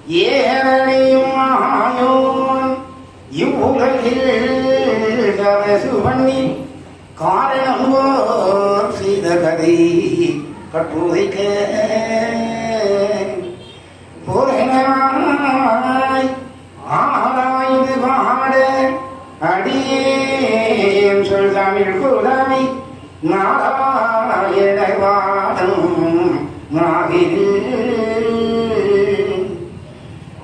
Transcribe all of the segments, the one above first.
ஏனையும் ஆயோன் இவ்வுலகில் கவசு பண்ணி காரணம் செய்த கதை கட்டுரைக்க புறனாய் ஆராய்ந்து பாட அடியேன் சொல் தமிழ் குலமை நாராயண வாதம்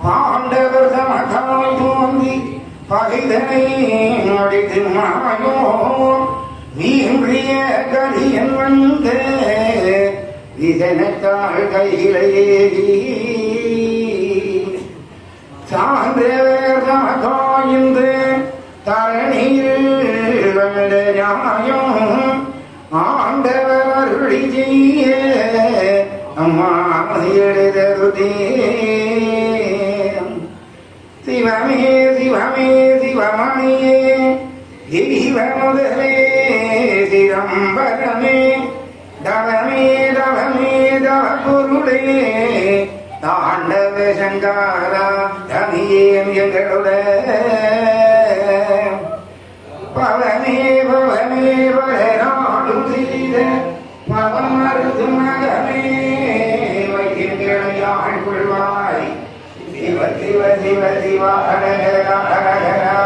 பாண்டவர் தமக்காய் தோன்றி பகைதனை நடித்து மாயோ வீன்றிய கலியன் வந்த இதனத்தால் கையிலேறி சான்றவர் தமக்காய்ந்து தரணியில் வந்த நியாயம் ஆண்டவர் அருளி செய்ய அம்மா எழுதருதே சிவமே சிவமே சிவமணியே தெய்வ முதலே சிதம்பரமே தவமே தவமே தவபொருளே தாண்டவ சங்காரா தமியேம் எங்களுடைய பவனே பவனே வளராடும் செய்த பவன் மருது மகமே வைத்தியங்களையாள் கொள்வாய் சிவ சிவ சிவ சிவ ஹரஹரா ஹரஹரா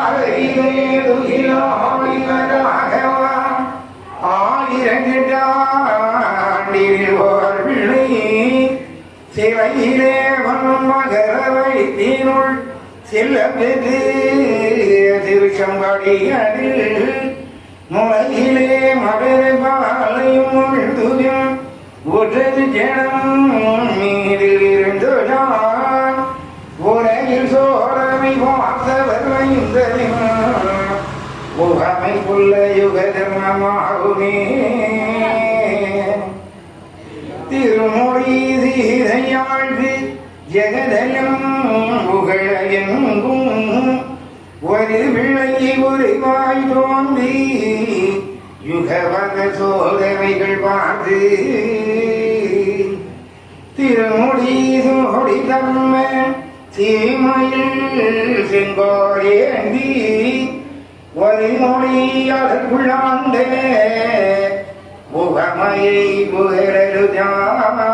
அரையிலே துகிலாவிவராகவா ஆயிரங்கிட்டாண்டில் ஓர் பிள்ளை சிலையிலே மகர வைத்தீனுள் செல்ல பெற்று திருச்சம்படிகளில் முளையிலே மகர பாலையும் எழுதும் ஒற்றது ஜனம் மீதில் இருந்துதான் உலகில் சோழமை பார்த்தவர் உகமை புள்ள யுக தர்மமாகுமே திருமொழி சீதையாழ்வு ஜெகதலம் புகழ எங்கும் ஒரு பிள்ளை உருவாய் தோன்றி யுகவத சோதனைகள் பார்த்து திருமுடி சோடி தர்ம சீமையில் செங்கோரேந்தி ஒரு மொழி அதற்குள்ளாண்டே முகமையை புகழருதான்